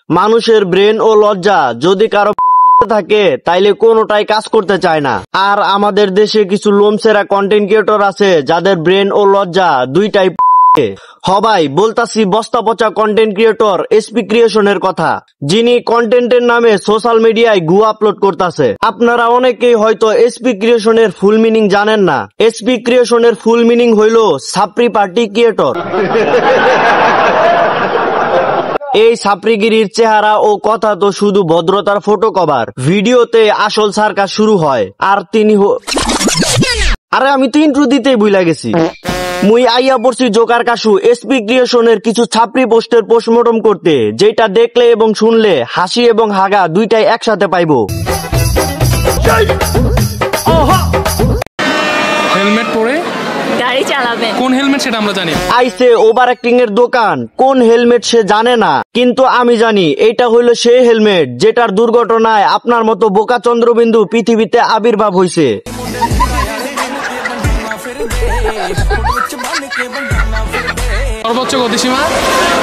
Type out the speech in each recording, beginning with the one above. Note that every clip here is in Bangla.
মানুষের ব্রেন ও লজ্জা যদি কারো থাকে তাইলে কোনোটাই কাজ করতে চায় না। আর আমাদের দেশে কিছু লোমসেরা কন্টেন্ট ক্রিয়েটর আছে যাদের ব্রেন ও লজ্জা দুইটাই হবাই বলতাছি বস্তা পচা কন্টেন্ট ক্রিয়েটর এসপি ক্রিয়েশনের কথা, যিনি কন্টেন্টের নামে সোশ্যাল মিডিয়ায় গু আপলোড করতেছে। আপনারা অনেকেই হয়তো এসপি ক্রিয়েশনের ফুল মিনিং জানেন না। এসপি ক্রিয়েশনের ফুল মিনিং হইল সাপ্রি পার্টি ক্রিয়েটর। এই সাপ্রিগিরির চেহারা ও কথা তো শুধু ভদ্রতার ফটো কভার, ভিডিওতে আসল সার্কাস শুরু হয়। আর তিনি আরে আমি তো ইন্ট্রো দিতেই ভুলে গেছি। মুই আইয়া পড়ছি জোকার কাশু এসপি ক্রিয়েশনের কিছু ছাপরি পোস্টের পোস্টমর্টম করতে, যেটা দেখলে এবং শুনলে হাসি এবং হাগা দুইটাই একসাথে পাইবো। হেলমেট পরে গাড়ি চালাবেন, কোন হেলমেট সেটা আমরা জানি। আইসে ওভার অ্যাক্টিং এর দোকান, কোন হেলমেট সে জানে না, কিন্তু আমি জানি এটা হইলো সেই হেলমেট যেটার দুর্ঘটনায় আপনার মতো বোকা চন্দ্রবিন্দু পৃথিবীতে আবির্ভাব হইছে। সর্বোচ্চ গতিসীমা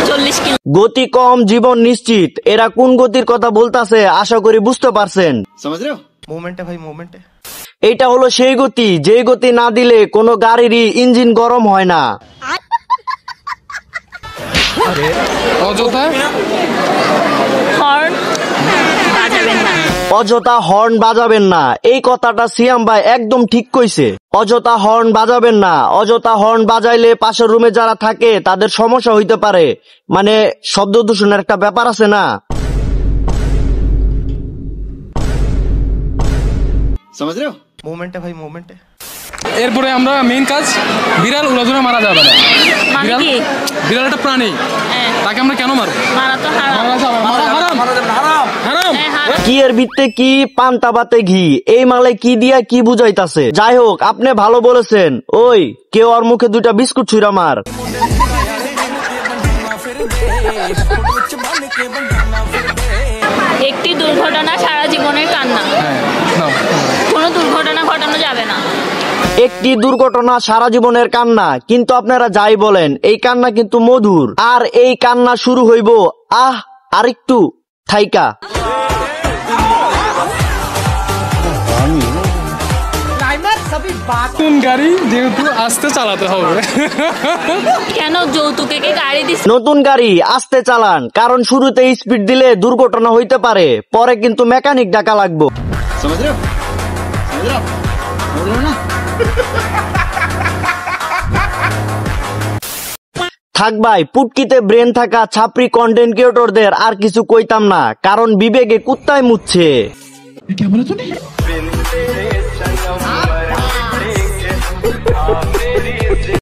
40 কিমি। গতি কম জীবন নিশ্চিত, এরা কোন গতির কথা বলতাছে আশা করি বুঝতে পারছেন। এইটা হলো সেই গতি যে গতি না দিলে কোনো গাড়িরই ইঞ্জিন গরম হয় না। অযথা হর্ন বাজাবেন না। অযথা হর্ন বাজাবেন না, এই কথাটা সিয়াম ভাই একদম ঠিক কইছে। অযথা হর্ন বাজাবেন না, অযথা হর্ন বাজাইলে পাশের রুমে যারা থাকে তাদের সমস্যা হইতে পারে, মানে শব্দ দূষণের একটা ব্যাপার আছে না। এরপরে আমরা মেইন কাজ, বিড়াল উড়াধুরা মারা যাবে না। মানে বিড়াল কি? বিড়াল একটা প্রাণী, তাকে আমরা কেন মারবো? মারা তো হারাম। হারাম। কি এর ভিত্তে কি পান্তা বাতে ঘি, এই মালে কি দিয়া কি বুঝাইতাছে। যাই হোক আপনি ভালো বলেছেন। ওই কেউ ওর মুখে দুইটা বিস্কুট ছুঁড়া মার। একটি দুর্ঘটনা সারা জীবনের কান্না, কোনো দুর্ঘটনা ঘটানো যাবে না। একটি দুর্ঘটনা সারা জীবনের কান্না, কিন্তু আপনারা যাই বলেন এই কান্না কিন্তু মধুর। আর এই কান্না শুরু হইব আহ আরেকটু থাইকা। নতুন গাড়ি যেহেতু আস্তে চালাতে হবে। কেন যৌতুকে কি গাড়ি দিস? নতুন গাড়ি আস্তে চালান, কারণ শুরুতে স্পিড দিলে দুর্ঘটনা হইতে পারে, পরে কিন্তু মেকানিক ডাকা লাগবো। থাক ভাই, পুটকিতে ব্রেন থাকা ছাপরি কন্টেন্ট ক্রিয়েটরদের আর কিছু কইতাম না, কারণ বিবেকে কুত্তায় মুচ্ছে।